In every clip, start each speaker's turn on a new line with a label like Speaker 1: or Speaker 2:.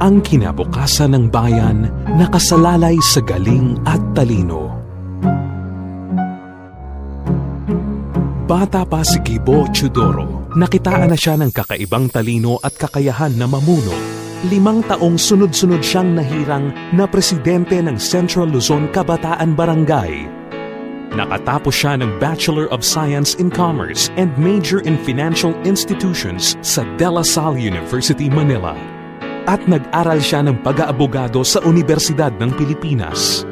Speaker 1: ang kinabukasan ng bayan nakasalalay sa galing at talino. Bata pa si Gibo Teodoro, nakitaan na siya ng kakaibang talino at kakayahan na mamuno. 5 taong sunod-sunod siyang nahirang na presidente ng Central Luzon Kabataan Barangay. Nakatapos siya ng Bachelor of Science in Commerce and Major in Financial Institutions sa De La Salle University, Manila. At nag-aral siya ng pag-aabogado sa Universidad ng Pilipinas.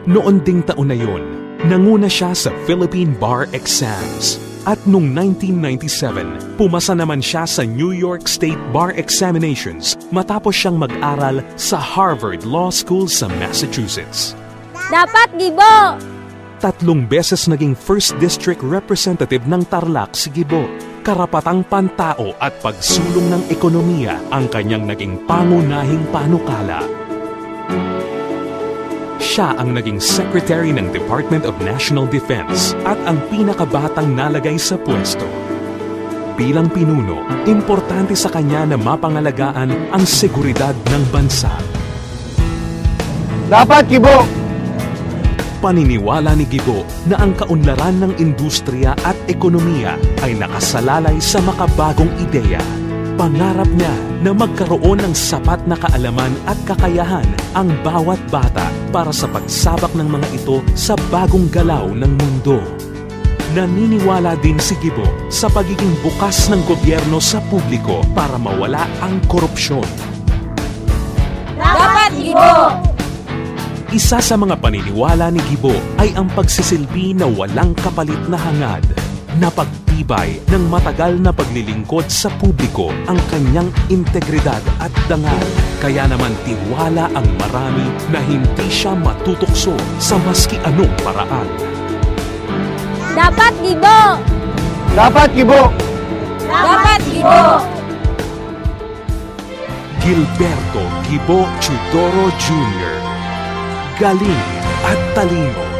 Speaker 1: Noon ding taon na yun, nanguna siya sa Philippine Bar Exams. At noong 1997, pumasa naman siya sa New York State Bar Examinations matapos siyang mag-aral sa Harvard Law School sa Massachusetts.
Speaker 2: Dapat, Gibo!
Speaker 1: 3 beses naging First District Representative ng Tarlac si Gibo. Karapatang pantao at pagsulong ng ekonomiya ang kanyang naging pangunahing panukala. Siya ang naging Secretary ng Department of National Defense at ang pinakabatang nalagay sa pwesto. Bilang pinuno, importante sa kanya na mapangalagaan ang seguridad ng bansa.
Speaker 3: Dapat, Gibo!
Speaker 1: Paniniwala ni Gibo na ang kaunlaran ng industriya at ekonomiya ay nakasalalay sa makabagong ideya. Pangarap niya na magkaroon ng sapat na kaalaman at kakayahan ang bawat bata para sa pagsabak ng mga ito sa bagong galaw ng mundo. Naniniwala din si Gibo sa pagiging bukas ng gobyerno sa publiko para mawala ang korupsyon.
Speaker 2: Dapat, Gibo!
Speaker 1: Isa sa mga paniniwala ni Gibo ay ang pagsisilbi na walang kapalit na hangad, na pagtibay ng matagal na paglilingkod sa publiko ang kanyang integridad at dangal. Kaya naman tiwala ang marami na hindi siya matutokso sa maski anong paraan.
Speaker 2: Dapat, Gibo!
Speaker 3: Dapat, Gibo!
Speaker 2: Dapat, Gibo!
Speaker 1: Gilberto Gibo Teodoro Jr. Galing at talino.